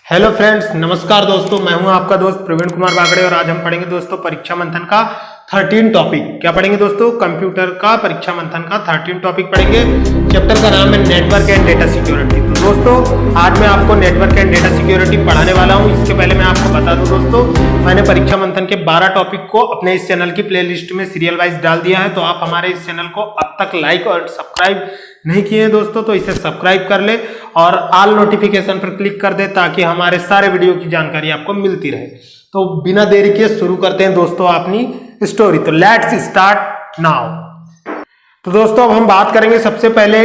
Hello friends, नमस्कार दोस्तों। मैं हूं आपका दोस्त प्रवीण कुमार बागड़े और आज हम पढ़ेंगे दोस्तों परीक्षा मंथन का 13 टॉपिक। क्या पढ़ेंगे दोस्तों? कंप्यूटर का परीक्षा मंथन का 13 टॉपिक पढ़ेंगे। चैप्टर का नाम है नेटवर्क एंड डेटा सिक्योरिटी। तो दोस्तों आज मैं आपको नेटवर्क एंड डेटा सिक्योरिटी पढ़ाने वाला हूं। इसके पहले मैं आपको बता दूं दोस्तों, मैंने परीक्षा मंथन के 12 टॉपिक को अपने इस चैनल की प्लेलिस्ट में सीरियल वाइज डाल दिया है। तो आप हमारे इस चैनल को अब तक लाइक और सब्सक्राइब नहीं किए हैं दोस्तों तो इसे सब्सक्राइब कर ले और ऑल नोटिफिकेशन पर क्लिक कर दे ताकि हमारे सारे वीडियो की जानकारी आपको मिलती रहे। तो बिना देरी के शुरू करते हैं दोस्तों अपनी स्टोरी। तो लेट्स स्टार्ट नाउ। तो दोस्तों अब हम बात करेंगे सबसे पहले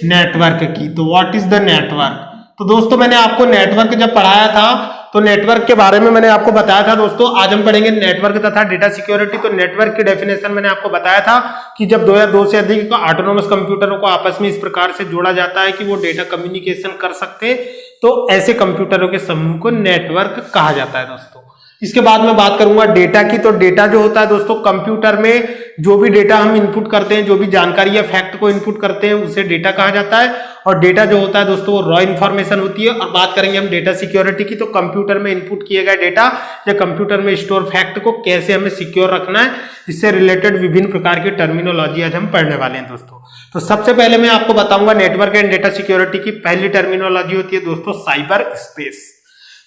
नेटवर्क की। तो व्हाट इज द नेटवर्क? तो दोस्तों मैंने आपको नेटवर्क जब पढ़ाया था तो नेटवर्क के बारे में मैंने आपको बताया था दोस्तों। आज हम पढ़ेंगे नेटवर्क तथा डेटा सिक्योरिटी। तो नेटवर्क की डेफिनेशन मैंने आपको बताया था कि जब दो या दो से अधिक ऑटोनोमस कंप्यूटरों को आपस में इस प्रकार से जोड़ा जाता है कि वो डेटा कम्युनिकेशन कर सकते हैं तो ऐसे कंप्यूटरों के समूह को नेटवर्क कहा जाता है दोस्तों। इसके बाद मैं बात करूंगा डेटा की। तो डेटा जो होता है दोस्तों, कंप्यूटर में जो भी डेटा हम इनपुट करते हैं, जो भी जानकारी या फैक्ट को इनपुट करते हैं उसे डेटा कहा जाता है। और डेटा जो होता है दोस्तों वो रॉ इंफॉर्मेशन होती है। और बात करेंगे हम डेटा सिक्योरिटी की। तो कंप्यूटर में इनपुट किए गए डेटा या कंप्यूटर में स्टोर फैक्ट को कैसे हमें सिक्योर रखना है, इससे रिलेटेड विभिन्न प्रकार की टर्मिनोलॉजी आज हम पढ़ने वाले हैं दोस्तों। तो सबसे पहले मैं आपको बताऊंगा नेटवर्क एंड डेटा सिक्योरिटी की पहली टर्मिनोलॉजी होती है दोस्तों साइबर स्पेस।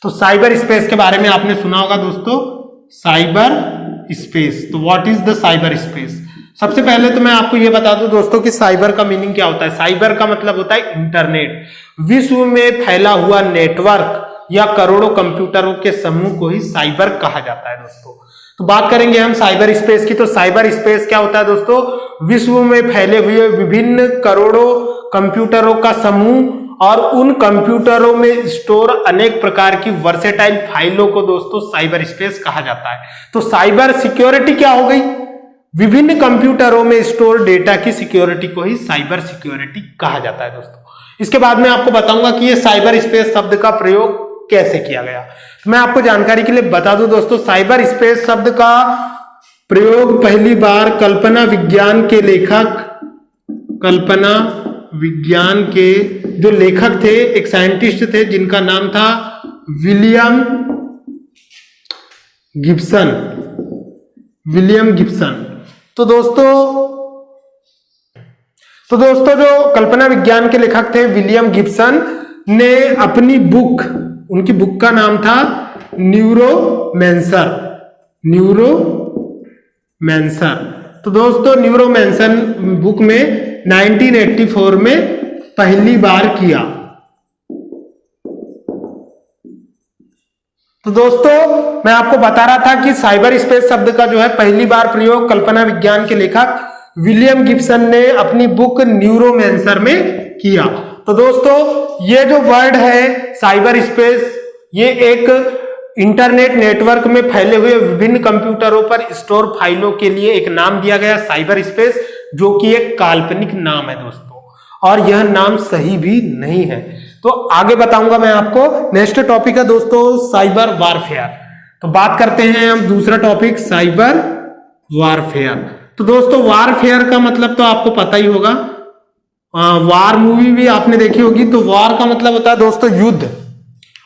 तो साइबर स्पेस के बारे में आपने सुना होगा दोस्तों, साइबर स्पेस। तो what is the cyber space? सबसे पहले तो मैं आपको यह बता दूं दोस्तों कि साइबर का मीनिंग क्या होता है। साइबर का मतलब होता है इंटरनेट, विश्व में फैला हुआ नेटवर्क या करोड़ों कंप्यूटरों के समूह को ही साइबर कहा जाता है दोस्तों। तो बात करेंगे हम साइबर स्पेस की। तो साइबर स्पेस क्या होता है दोस्तों? विश्व में फैले हुए विभिन्न करोड़ों कंप्यूटरों का समूह और उन कंप्यूटरों में स्टोर अनेक प्रकार की वर्सेटाइल फाइलों को दोस्तों साइबर स्पेस कहा जाता है। तो साइबर सिक्योरिटी क्या हो गई? विभिन्न कंप्यूटरों में स्टोर डेटा की सिक्योरिटी को ही साइबर सिक्योरिटी कहा जाता है दोस्तों। इसके बाद में आपको बताऊंगा कि ये साइबर स्पेस शब्द का प्रयोग कैसे किया गया। तो मैं आपको जानकारी के लिए बता दूं दोस्तों, साइबर स्पेस शब्द का प्रयोग पहली बार कल्पना विज्ञान के जो लेखक थे, एक साइंटिस्ट थे जिनका नाम था विलियम गिब्सन। तो दोस्तों जो कल्पना विज्ञान के लेखक थे विलियम गिब्सन ने अपनी बुक, उनकी बुक का नाम था न्यूरोमैंसर। तो दोस्तों न्यूरोमैंसर बुक में 1984 में पहली बार किया। तो दोस्तों मैं आपको बता रहा था कि साइबर स्पेस शब्द का जो है पहली बार प्रयोग कल्पना विज्ञान के लेखक विलियम गिब्सन ने अपनी बुक न्यूरोमैंसर में किया। तो दोस्तों ये जो वर्ड है साइबर स्पेस, ये एक इंटरनेट नेटवर्क में फैले हुए विभिन्न कंप्यूटरों पर स्टोर फाइलों के लिए एक नाम दिया गया साइबर स्पेस, जो कि एक काल्पनिक नाम है दोस्तों और यह नाम सही भी नहीं है। तो आगे बताऊंगा मैं आपको। नेक्स्ट टॉपिक है दोस्तों साइबर वारफेयर। तो बात करते हैं हम दूसरा टॉपिक साइबर वारफेयर। तो दोस्तों वारफेयर का मतलब तो आपको पता ही होगा, वार मूवी भी आपने देखी होगी। तो वार का मतलब होता है दोस्तों युद्ध।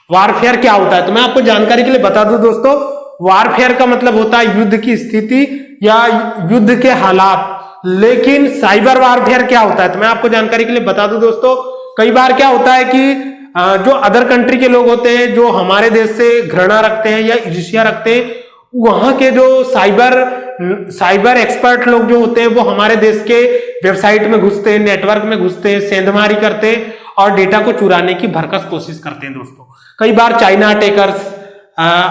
वारफेयर क्या होता है तो मैं आपको जानकारी के लिए बता दूं दोस्तों, वारफेयर का मतलब होता है युद्ध की स्थिति या युद्ध के हालात। लेकिन साइबर वारफेयर क्या होता है तो मैं आपको जानकारी के लिए बता दूं दोस्तों, कई बार क्या होता है कि जो अदर कंट्री के लोग होते हैं जो हमारे देश से घृणा रखते हैं या ईर्ष्या रखते हैं, वहां के जो साइबर एक्सपर्ट लोग जो होते हैं वो हमारे देश के वेबसाइट में घुसते हैं, नेटवर्क में घुसते हैं, सेंधमारी करते हैं और डेटा को चुराने की भरकस कोशिश करते हैं दोस्तों। कई बार चाइना अटैकर्स,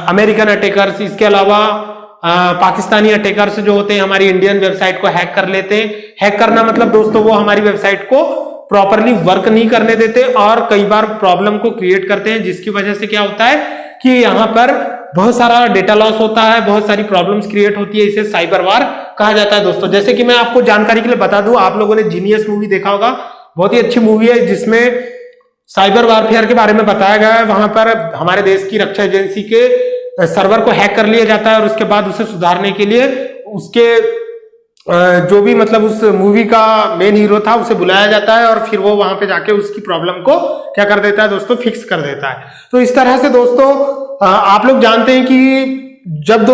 अमेरिकन अटैकर्स, इसके अलावा पाकिस्तानी अटैकर्स जो होते हैं हमारी इंडियन वेबसाइट को हैक कर लेते हैं। हैक करना मतलब दोस्तों वो हमारी वेबसाइट को प्रॉपरली वर्क नहीं करने देते और कई बार प्रॉब्लम को क्रिएट करते हैं, जिसकी वजह से क्या होता है कि यहाँ पर बहुत सारा डेटा लॉस होता है, बहुत सारी प्रॉब्लम्स क्रिएट होती है। इसे साइबर वार कहा जाता है दोस्तों। जैसे कि मैं आपको जानकारी के लिए बता दूं, आप लोगों ने जीनियस मूवी देखा होगा, बहुत ही अच्छी मूवी है जिसमें साइबर वारफेयर के बारे में बताया गया है। वहां पर हमारे देश की रक्षा एजेंसी के सर्वर को हैक कर लिया जाता है और उसके बाद उसे सुधारने के लिए उसके जो भी मतलब उस मूवी का मेन हीरो था उसे बुलाया जाता है और फिर वो वहां पे जाके उसकी प्रॉब्लम को क्या कर देता है दोस्तों, फिक्स कर देता है। तो इस तरह से दोस्तों आप लोग जानते हैं कि जब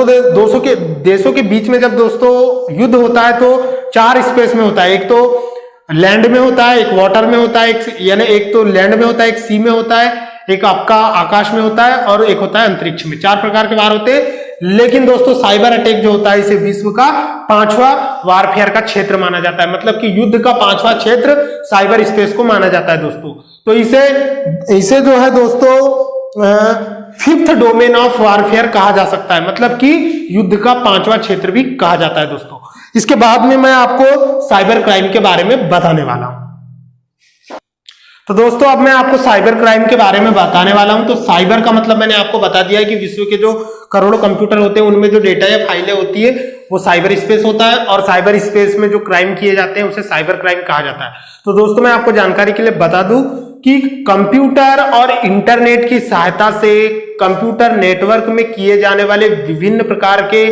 देशों के बीच में जब दोस्तों युद्ध होता है तो 4 स्पेस में होता है। एक तो लैंड में होता है, एक वाटर में होता है, यानी एक तो लैंड में होता है, एक सी में होता है, एक आपका आकाश में होता है और एक होता है अंतरिक्ष में। 4 प्रकार के वार होते हैं। लेकिन दोस्तों साइबर अटैक जो होता है इसे विश्व का 5वां वारफेयर का क्षेत्र माना जाता है, मतलब कि युद्ध का 5वां क्षेत्र साइबर स्पेस को माना जाता है दोस्तों। तो इसे जो है दोस्तों 5th डोमेन ऑफ वारफेयर कहा जा सकता है, मतलब कि युद्ध का 5वां क्षेत्र भी कहा जाता है दोस्तों। इसके बाद में मैं आपको साइबर क्राइम के बारे में बताने वाला हूं। तो दोस्तों अब मैं आपको साइबर क्राइम के बारे में बताने वाला हूं। तो साइबर का मतलब मैंने आपको बता दिया है कि विश्व के जो करोड़ों कंप्यूटर होते हैं उनमें जो डेटा या फाइलें होती है वो साइबर स्पेस होता है, और साइबर स्पेस में जो क्राइम किए जाते हैं उसे साइबर क्राइम कहा जाता है। तो दोस्तों मैं आपको जानकारी के लिए बता दूं कि कंप्यूटर और इंटरनेट की सहायता से कंप्यूटर नेटवर्क में किए जाने वाले विभिन्न प्रकार के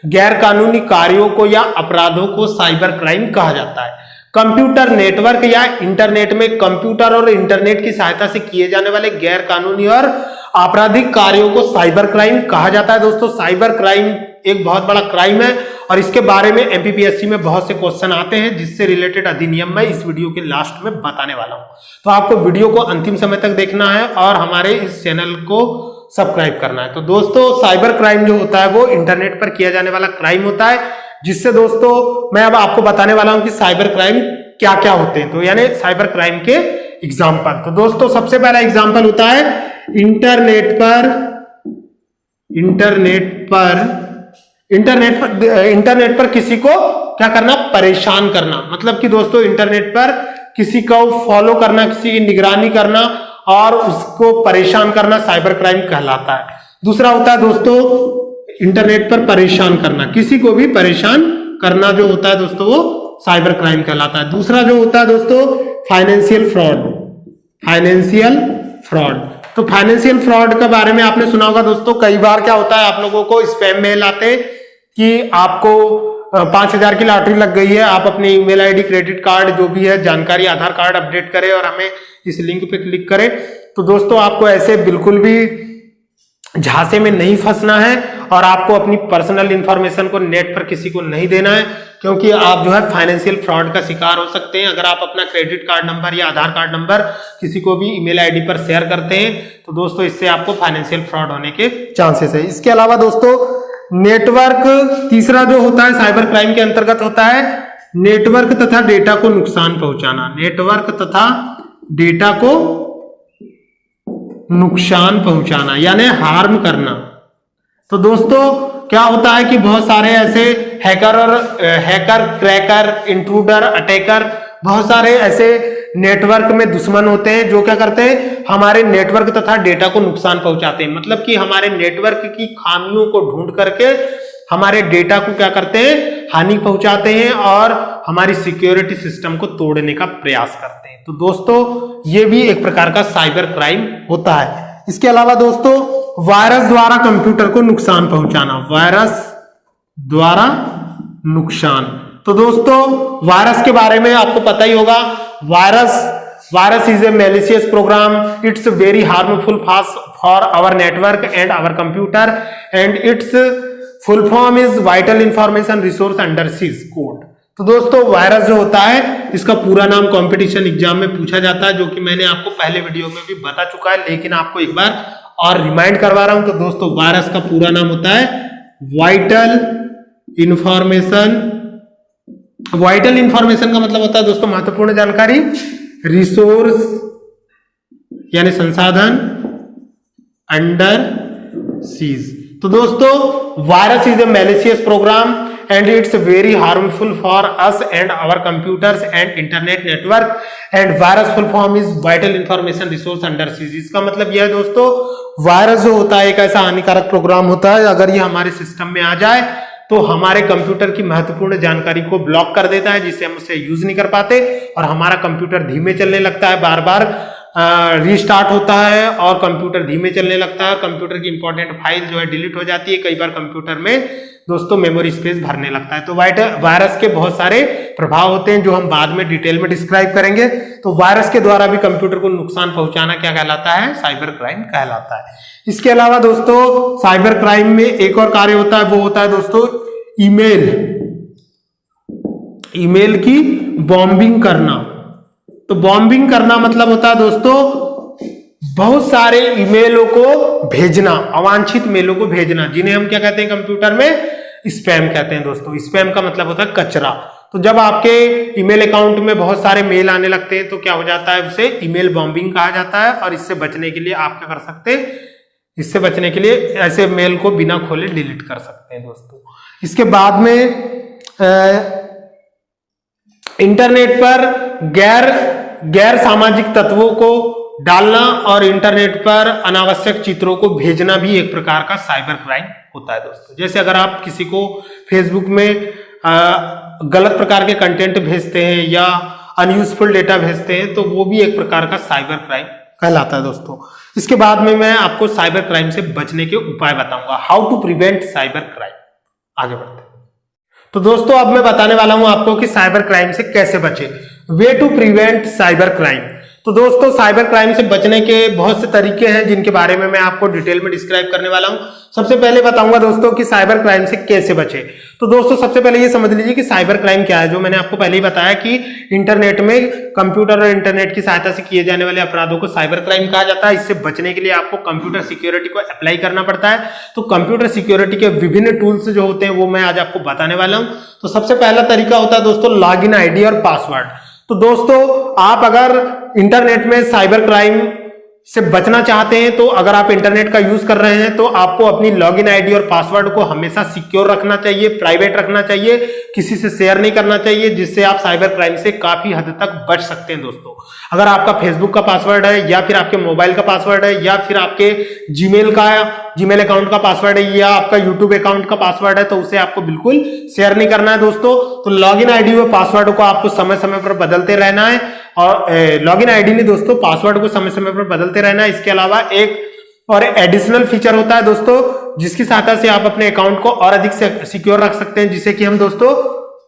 गैर कानूनी कार्यों को या अपराधों को साइबर क्राइम कहा जाता है। कंप्यूटर नेटवर्क या इंटरनेट में कंप्यूटर और इंटरनेट की सहायता से किए जाने वाले गैर कानूनी और आपराधिक कार्यों को साइबर क्राइम कहा जाता है। दोस्तों साइबर क्राइम एक बहुत बड़ा क्राइम है और इसके बारे में एमपीपीएससी में बहुत से क्वेश्चन आते हैं, जिससे रिलेटेड अधिनियम मैं इस वीडियो के लास्ट में बताने वाला हूं। तो आपको वीडियो को अंतिम समय तक देखना है और हमारे इस चैनल को सब्सक्राइब करना है। तो दोस्तों साइबर क्राइम जो होता है वो इंटरनेट पर किया जाने वाला क्राइम होता है, जिससे दोस्तों मैं अब आपको बताने वाला हूं कि साइबर क्राइम क्या क्या होते हैं। तो यानी साइबर क्राइम के एग्जाम्पल। तो दोस्तों सबसे पहला एग्जाम्पल होता है इंटरनेट पर किसी को क्या करना, परेशान करना। मतलब कि दोस्तों इंटरनेट पर किसी को फॉलो करना, किसी की निगरानी करना और उसको परेशान करना साइबर क्राइम कहलाता है। दूसरा होता है दोस्तों इंटरनेट पर परेशान करना, किसी को भी परेशान करना जो होता है दोस्तों वो साइबर क्राइम कहलाता है। दूसरा जो होता है दोस्तों फाइनेंशियल फ्रॉड। तो फाइनेंशियल फ्रॉड के बारे में आपने सुना होगा दोस्तों। कई बार क्या होता है आप लोगों को स्पैम मेल आते कि आपको 5,000 की लॉटरी लग गई है, आप अपनी ईमेल आईडी, क्रेडिट कार्ड, जो भी है जानकारी, आधार कार्ड अपडेट करें और हमें इस लिंक पे क्लिक करें। तो दोस्तों आपको ऐसे बिल्कुल भी झांसे में नहीं फंसना है और आपको अपनी पर्सनल इंफॉर्मेशन को नेट पर किसी को नहीं देना है, क्योंकि आप जो है फाइनेंशियल फ्रॉड का शिकार हो सकते हैं। अगर आप अपना क्रेडिट कार्ड नंबर या आधार कार्ड नंबर किसी को भी ईमेल आईडी पर शेयर करते हैं तो दोस्तों इससे आपको फाइनेंशियल फ्रॉड होने के चांसेस है। इसके अलावा दोस्तों नेटवर्क, तीसरा जो होता है साइबर क्राइम के अंतर्गत होता है नेटवर्क तथा डेटा को नुकसान पहुंचाना। नेटवर्क तथा डेटा को नुकसान पहुंचाना यानी हार्म करना। तो दोस्तों क्या होता है कि बहुत सारे ऐसे हैकर, क्रैकर, इंट्रूडर, अटैकर, बहुत सारे ऐसे नेटवर्क में दुश्मन होते हैं जो क्या करते हैं, हमारे नेटवर्क तथा डेटा को नुकसान पहुंचाते हैं। मतलब कि हमारे नेटवर्क की खामियों को ढूंढ करके हमारे डेटा को क्या करते हैं, हानि पहुंचाते हैं और हमारी सिक्योरिटी सिस्टम को तोड़ने का प्रयास करते हैं। तो दोस्तों ये भी एक प्रकार का साइबर क्राइम होता है। इसके अलावा दोस्तों वायरस द्वारा कंप्यूटर को नुकसान पहुंचाना, वायरस द्वारा नुकसान। तो दोस्तों वायरस के बारे में आपको पता ही होगा। Virus is a malicious program, it's very harmful for our network and our computer and it's full form is vital information resource under seize code. तो दोस्तों वायरस जो होता है इसका पूरा नाम कंपटीशन एग्जाम में पूछा जाता है, जो कि मैंने आपको पहले वीडियो में भी बता चुका है, लेकिन आपको एक बार और रिमाइंड करवा रहा हूं। तो दोस्तों वायरस का पूरा नाम होता है वाइटल इंफॉर्मेशन का मतलब होता है दोस्तों महत्वपूर्ण जानकारी, रिसोर्स यानी संसाधन, अंडर सीज। तो दोस्तों virus is a malicious program and it's very harmful for us and our computers and internet network and virus full form is vital information resource under siege। इसका मतलब यह है दोस्तों वायरस जो होता है एक ऐसा हानिकारक प्रोग्राम होता है, अगर ये हमारे सिस्टम में आ जाए तो हमारे कंप्यूटर की महत्वपूर्ण जानकारी को ब्लॉक कर देता है, जिससे हम उसे यूज नहीं कर पाते और हमारा कंप्यूटर धीमे चलने लगता है, बार बार रीस्टार्ट होता है और कंप्यूटर धीमे चलने लगता है और कंप्यूटर की इंपॉर्टेंट फाइल जो है डिलीट हो जाती है। कई बार कंप्यूटर में दोस्तों मेमोरी स्पेस भरने लगता है। तो वायरस के बहुत सारे प्रभाव होते हैं जो हम बाद में डिटेल में डिस्क्राइब करेंगे। तो वायरस के द्वारा भी कंप्यूटर को नुकसान पहुंचाना क्या कहलाता है? साइबर क्राइम कहलाता है। इसके अलावा दोस्तों साइबर क्राइम में एक और कार्य होता है, वो होता है दोस्तों ईमेल की बॉम्बिंग करना। तो बॉम्बिंग करना मतलब होता है दोस्तों बहुत सारे ईमेलों को भेजना, अवांछित मेलों को भेजना, जिन्हें हम क्या कहते हैं कंप्यूटर में? स्पैम कहते हैं दोस्तों। स्पैम का मतलब होता है कचरा। तो जब आपके ईमेल अकाउंट में बहुत सारे मेल आने लगते हैं तो क्या हो जाता है? उसे ईमेल बॉम्बिंग कहा जाता है। और इससे बचने के लिए आप क्या कर सकते हैं? इससे बचने के लिए ऐसे मेल को बिना खोले डिलीट कर सकते हैं दोस्तों। इसके बाद में इंटरनेट पर गैर सामाजिक तत्वों को डालना और इंटरनेट पर अनावश्यक चित्रों को भेजना भी एक प्रकार का साइबर क्राइम होता है दोस्तों। जैसे अगर आप किसी को फेसबुक में गलत प्रकार के कंटेंट भेजते हैं या अनयूजफुल डेटा भेजते हैं तो वो भी एक प्रकार का साइबर क्राइम कहलाता है दोस्तों। इसके बाद में मैं आपको साइबर क्राइम से बचने के उपाय बताऊंगा, how to prevent cyber crime. आगे बढ़ते हैं। तो दोस्तों अब मैं बताने वाला हूं आपको कि साइबर क्राइम से कैसे बचे, way to prevent cyber crime. तो दोस्तों साइबर क्राइम से बचने के बहुत से तरीके हैं जिनके बारे में मैं आपको डिटेल में डिस्क्राइब करने वाला हूं। सबसे पहले बताऊंगा दोस्तों कि साइबर क्राइम से कैसे बचे। तो दोस्तों सबसे पहले ये समझ लीजिए कि साइबर क्राइम क्या है। जो मैंने आपको पहले ही बताया कि इंटरनेट में कंप्यूटर और इंटरनेट की सहायता से किए जाने वाले अपराधों को साइबर क्राइम कहा जाता है। इससे बचने के लिए आपको कंप्यूटर सिक्योरिटी को अप्लाई करना पड़ता है। तो कंप्यूटर सिक्योरिटी के विभिन्न टूल्स जो होते हैं वो मैं आज आपको बताने वाला हूं। तो सबसे पहला तरीका होता है दोस्तों लॉग इन आईडी और पासवर्ड। तो दोस्तों आप अगर इंटरनेट में साइबर क्राइम से बचना चाहते हैं तो अगर आप इंटरनेट का यूज कर रहे हैं तो आपको अपनी लॉगिन आईडी और पासवर्ड को हमेशा सिक्योर रखना चाहिए, प्राइवेट रखना चाहिए, किसी से शेयर नहीं करना चाहिए, जिससे आप साइबर क्राइम से काफी हद तक बच सकते हैं दोस्तों। अगर आपका फेसबुक का पासवर्ड है या फिर आपके मोबाइल का पासवर्ड है या फिर आपके जीमेल अकाउंट का पासवर्ड है या आपका यूट्यूब अकाउंट का पासवर्ड है तो उसे आपको बिल्कुल शेयर नहीं करना है दोस्तों। तो लॉगिन आईडी और पासवर्ड को आपको समय समय पर बदलते रहना है और लॉगिन आईडी नहीं दोस्तों, पासवर्ड को समय समय पर बदलते रहना है। इसके अलावा एक और एडिशनल फीचर होता है दोस्तों जिसकी सहायता से आप अपने अकाउंट को और अधिक सिक्योर रख सकते हैं, जिसे कि हम दोस्तों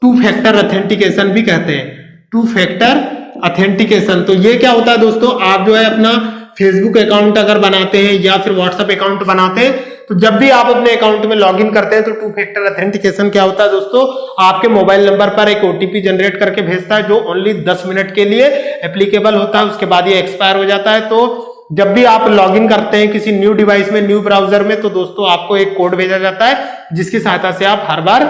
टू फैक्टर ऑथेंटिकेशन भी कहते हैं। Two factor authentication. तो ये क्या होता है दोस्तों, आप जो है अपना फेसबुक अकाउंट अगर बनाते हैं या फिर व्हाट्सएप अकाउंट बनाते हैं तो जब भी आप अपने अकाउंट में लॉगिन करते हैं तो टू फैक्टर ऑथेंटिकेशन क्या होता है दोस्तों, आपके मोबाइल नंबर पर एक ओटीपी जनरेट करके भेजता है जो ओनली 10 मिनट के लिए एप्लीकेबल होता है। उसके बाद ये एक्सपायर हो जाता है। तो जब भी आप लॉगिन करते हैं किसी न्यू डिवाइस में, न्यू ब्राउजर में, तो दोस्तों आपको एक कोड भेजा जाता है जिसकी सहायता से आप हर बार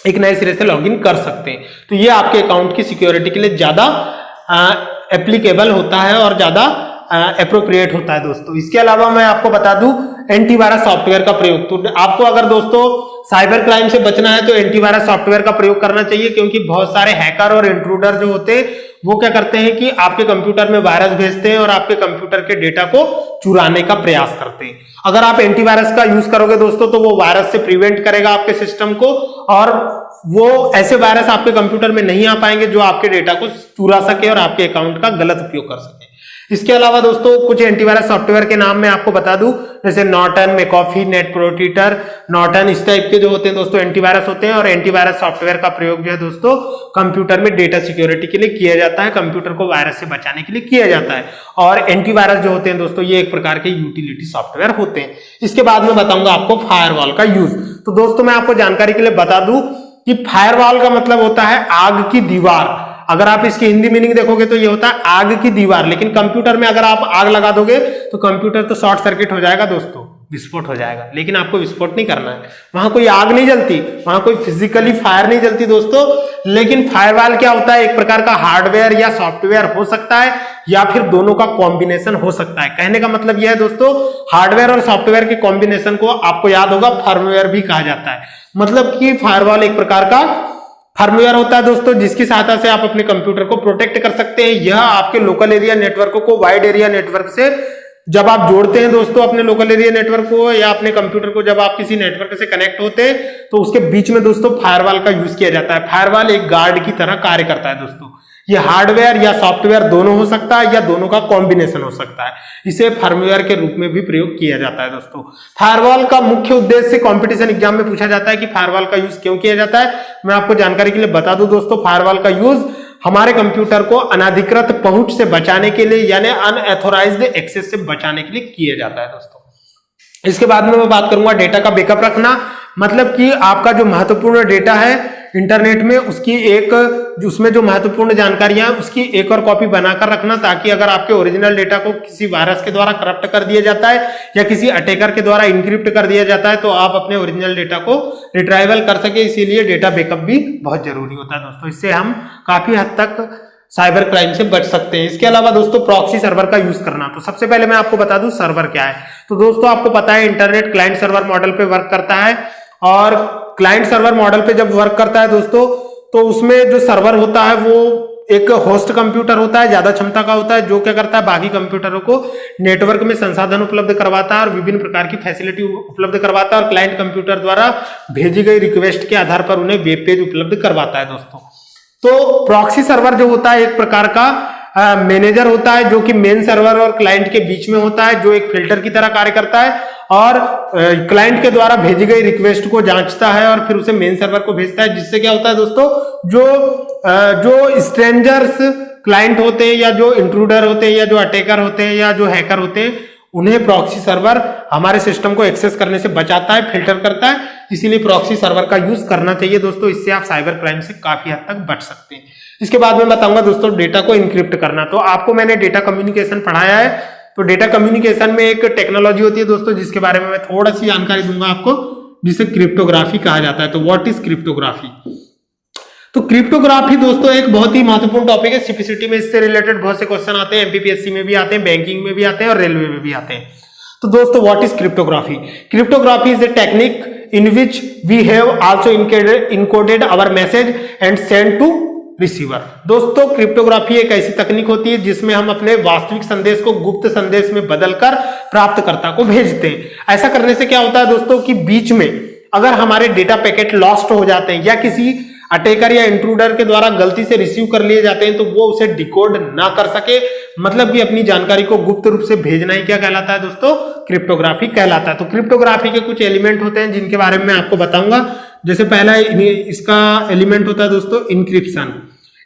एक नए सिरे से लॉगिन कर सकते हैं। तो ये आपके अकाउंट की सिक्योरिटी के लिए ज्यादा एप्लीकेबल होता है और ज्यादा एप्रोप्रिएट होता है दोस्तों। इसके अलावा मैं आपको बता दूं एंटीवायरस सॉफ्टवेयर का प्रयोग। तो आपको अगर दोस्तों साइबर क्राइम से बचना है तो एंटीवायरस सॉफ्टवेयर का प्रयोग करना चाहिए, क्योंकि बहुत सारे हैकर और इंट्रूडर जो होते हैं वो क्या करते हैं कि आपके कंप्यूटर में वायरस भेजते हैं और आपके कंप्यूटर के डेटा को चुराने का प्रयास करते हैं। अगर आप एंटीवायरस का यूज करोगे दोस्तों तो वो वायरस से प्रिवेंट करेगा आपके सिस्टम को और वो ऐसे वायरस आपके कंप्यूटर में नहीं आ पाएंगे जो आपके डेटा को चुरा सके और आपके अकाउंट का गलत उपयोग कर सके। इसके अलावा दोस्तों कुछ एंटीवायरस सॉफ्टवेयर के नाम मैं आपको बता दूं, जैसे नॉर्टन, मैकॉफी, नेट प्रोटीटर, नॉर्टन, इस टाइप के जो होते हैं दोस्तों एंटीवायरस होते हैं। और एंटीवायरस सॉफ्टवेयर का प्रयोग जो है दोस्तों कंप्यूटर में डेटा सिक्योरिटी के लिए किया जाता है, कंप्यूटर को वायरस से बचाने के लिए किया जाता है। और एंटीवायरस जो होते हैं दोस्तों ये एक प्रकार के यूटिलिटी सॉफ्टवेयर होते हैं। इसके बाद में बताऊंगा आपको फायरवॉल का यूज। तो दोस्तों मैं आपको जानकारी के लिए बता दूं कि फायरवॉल का मतलब होता है आग की दीवार। अगर आप इसकी हिंदी मीनिंग देखोगे तो ये होता है आग की दीवार। लेकिन कंप्यूटर में अगर आप आग लगा दोगे तो कंप्यूटर तो शॉर्ट सर्किट हो जाएगा दोस्तों, विस्फोट हो जाएगा। लेकिन आपको विस्फोट नहीं करना है, वहां कोई आग नहीं जलती, वहां कोई फिजिकली फायर नहीं जलती दोस्तों। लेकिन फायरवॉल क्या होता है, एक प्रकार का हार्डवेयर या सॉफ्टवेयर हो सकता है या फिर दोनों का कॉम्बिनेशन हो सकता है। कहने का मतलब यह है दोस्तों, हार्डवेयर और सॉफ्टवेयर के कॉम्बिनेशन को आपको याद होगा फर्मवेयर भी कहा जाता है। मतलब कि फायरवॉल एक प्रकार का फर्मवेयर होता है दोस्तों जिसकी सहायता से आप अपने कंप्यूटर को प्रोटेक्ट कर सकते हैं। यह आपके लोकल एरिया नेटवर्क को वाइड एरिया नेटवर्क से जब आप जोड़ते हैं दोस्तों, अपने लोकल एरिया नेटवर्क को या अपने कंप्यूटर को जब आप किसी नेटवर्क से कनेक्ट होते हैं तो उसके बीच में दोस्तों फायरवॉल का यूज किया जाता है। फायरवॉल एक गार्ड की तरह कार्य करता है दोस्तों। ये हार्डवेयर या सॉफ्टवेयर दोनों हो सकता है या दोनों का कॉम्बिनेशन हो सकता है। इसे फर्मवेयर के रूप में भी प्रयोग किया जाता है दोस्तों। फायरवॉल का मुख्य उद्देश्य कंपटीशन एग्जाम में पूछा जाता है कि फायरवॉल का यूज क्यों किया जाता है। मैं आपको जानकारी के लिए बता दूं दोस्तों, फायरवॉल का यूज हमारे कंप्यूटर को अनधिकृत पहुंच से बचाने के लिए यानी अनऑथोराइज्ड एक्सेस से बचाने के लिए किया जाता है दोस्तों। इसके बाद में मैं बात करूंगा डेटा का बैकअप रखना, मतलब कि आपका जो महत्वपूर्ण डेटा है इंटरनेट में उसमें जो महत्वपूर्ण जानकारियां हैं उसकी एक और कॉपी बनाकर रखना, ताकि अगर आपके ओरिजिनल डेटा को किसी वायरस के द्वारा करप्ट कर दिया जाता है या किसी अटैकर के द्वारा इनक्रिप्ट कर दिया जाता है तो आप अपने ओरिजिनल डेटा को रिट्राइवल कर सके। इसीलिए डेटा बैकअप भी बहुत जरूरी होता है दोस्तों। इससे हम काफी हद तक साइबर क्राइम से बच सकते हैं। इसके अलावा दोस्तों प्रॉक्सी सर्वर का यूज करना, तो सबसे पहले मैं आपको बता दूं सर्वर क्या है। तो दोस्तों आपको पता है इंटरनेट क्लाइंट सर्वर मॉडल पे वर्क करता है, और क्लाइंट सर्वर मॉडल पे जब वर्क करता है दोस्तों तो उसमें जो सर्वर होता है वो एक होस्ट कंप्यूटर होता है, ज्यादा क्षमता का होता है, जो क्या करता है बाकी कंप्यूटरों को नेटवर्क में संसाधन उपलब्ध करवाता है और विभिन्न प्रकार की फैसिलिटी उपलब्ध करवाता है, और क्लाइंट कंप्यूटर द्वारा भेजी गई रिक्वेस्ट के आधार पर उन्हें वेब पेज उपलब्ध करवाता है दोस्तों। तो प्रॉक्सी सर्वर जो होता है एक प्रकार का मैनेजर होता है, जो कि मेन सर्वर और क्लाइंट के बीच में होता है, जो एक फिल्टर की तरह कार्य करता है और क्लाइंट के द्वारा भेजी गई रिक्वेस्ट को जांचता है और फिर उसे मेन सर्वर को भेजता है। जिससे क्या होता है दोस्तों, जो स्ट्रेंजर्स क्लाइंट होते हैं या जो इंट्रूडर होते हैं या जो अटैकर होते हैं या जो हैकर होते हैं, उन्हें प्रॉक्सी सर्वर हमारे सिस्टम को एक्सेस करने से बचाता है, फिल्टर करता है। इसीलिए प्रॉक्सी सर्वर का यूज करना चाहिए दोस्तों। इससे आप साइबर क्राइम से काफी हद तक बच सकते हैं। इसके बाद में बताऊंगा दोस्तों डेटा को इनक्रिप्ट करना। तो आपको मैंने डेटा कम्युनिकेशन पढ़ाया है, तो डेटा कम्युनिकेशन में एक टेक्नोलॉजी होती है दोस्तों जिसके बारे में मैं थोड़ा सी जानकारी दूंगा आपको, जिसे क्रिप्टोग्राफी कहा जाता है। तो व्हाट इज क्रिप्टोग्राफी? तो क्रिप्टोग्राफी दोस्तों एक बहुत ही महत्वपूर्ण टॉपिक है। सीपीसीटी में इससे रिलेटेड बहुत से क्वेश्चन आते हैं, एमपीपीएससी में भी आते हैं, बैंकिंग में भी आते हैं और रेलवे में भी आते हैं। तो दोस्तों what is cryptography? Cryptography is a technique in which we have also encoded our message and send to receiver. दोस्तों क्रिप्टोग्राफी एक ऐसी तकनीक होती है जिसमें हम अपने वास्तविक संदेश को गुप्त संदेश में बदलकर प्राप्तकर्ता को भेजते हैं। ऐसा करने से क्या होता है दोस्तों कि बीच में अगर हमारे डेटा पैकेट लॉस्ट हो जाते हैं या किसी अटैकर या इंट्रूडर के द्वारा गलती से रिसीव कर लिए जाते हैं तो वो उसे डिकोड ना कर सके, मतलब कि अपनी जानकारी को गुप्त रूप से भेजना ही क्या कहलाता है दोस्तों? क्रिप्टोग्राफी कहलाता है। तो क्रिप्टोग्राफी के कुछ एलिमेंट होते हैं जिनके बारे में मैं आपको बताऊंगा। जैसे पहला इसका एलिमेंट होता है दोस्तों इंक्रिप्शन।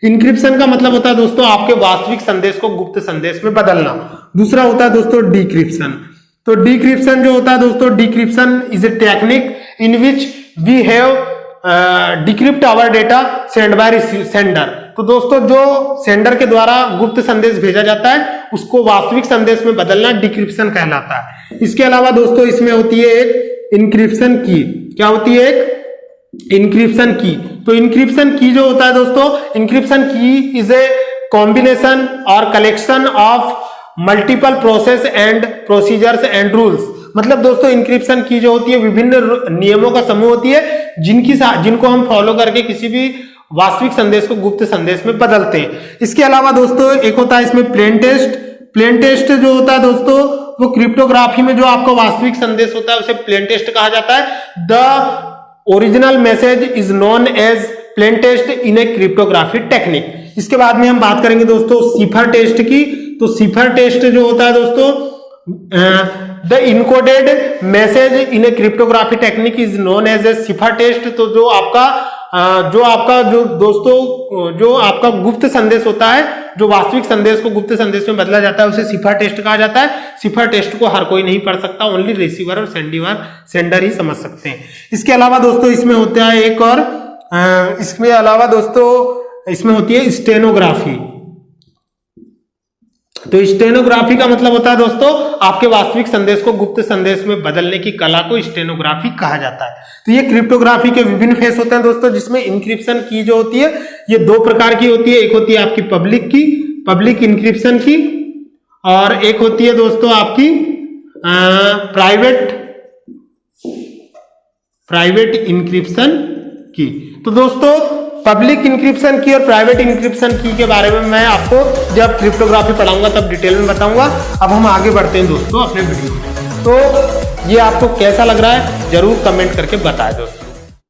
इंक्रिप्शन का मतलब होता है दोस्तों आपके वास्तविक संदेश को गुप्त संदेश में बदलना। दूसरा होता है दोस्तों डिक्रिप्शन। तो डिक्रिप्शन जो होता है दोस्तों, decryption is a technique in which we have decrypt our data send by sender. तो दोस्तों जो सेंडर के द्वारा गुप्त संदेश भेजा जाता है उसको वास्तविक संदेश में बदलना डिक्रिप्शन कहलाता है। इसके अलावा दोस्तों इसमें होती है एक इंक्रिप्शन की। क्या होती है? एक इंक्रिप्शन की। तो इंक्रिप्शन की जो होता है दोस्तों, इंक्रिप्शन की इज ए कॉम्बिनेशन और collection of multiple process and procedures and rules. मतलब दोस्तों इंक्रिप्शन की जो होती है विभिन्न नियमों का समूह होती है जिनको हम फॉलो करके किसी भी वास्तविक संदेश को गुप्त संदेश में बदलते हैं। इसके अलावा दोस्तों एक होता है इसमें प्लेन टेस्ट। प्लेन टेस्ट जो होता है दोस्तों वो क्रिप्टोग्राफी में जो आपका वास्तविक संदेश होता है उसे प्लेन टेस्ट कहा जाता है। The original message is known as plain test in a cryptography technique. इसके बाद में हम बात करेंगे दोस्तों सिफर टेस्ट की। तो सिफर टेस्ट जो होता है दोस्तों the encoded message in a cryptography technique is known as a cipher test. तो जो आपका गुप्त संदेश होता है, जो वास्तविक संदेश को गुप्त संदेश में बदला जाता है उसे सिफर टेस्ट कहा जाता है। सिफर टेस्ट को हर कोई नहीं पढ़ सकता, ओनली रिसीवर और सेंडर ही समझ सकते हैं। इसके अलावा दोस्तों इसमें होता है एक और इसके अलावा दोस्तों इसमें होती है स्टेनोग्राफी। तो स्टेनोग्राफी का मतलब होता है दोस्तों आपके वास्तविक संदेश को गुप्त संदेश में बदलने की कला को स्टेनोग्राफी कहा जाता है। तो ये क्रिप्टोग्राफी के विभिन्न फेस होते हैं दोस्तों, जिसमें इंक्रिप्शन की जो होती है ये दो प्रकार की होती है। एक होती है आपकी पब्लिक इंक्रिप्शन की, और एक होती है दोस्तों आपकी प्राइवेट इंक्रिप्शन की। तो दोस्तों पब्लिक इंक्रिप्शन की और प्राइवेट इंक्रिप्शन की के बारे में मैं आपको जब क्रिप्टोग्राफी पढ़ाऊंगा तब डिटेल में बताऊंगा। अब हम आगे बढ़ते हैं दोस्तों अपने वीडियो में। तो ये आपको कैसा लग रहा है जरूर कमेंट करके बताएं दोस्तों।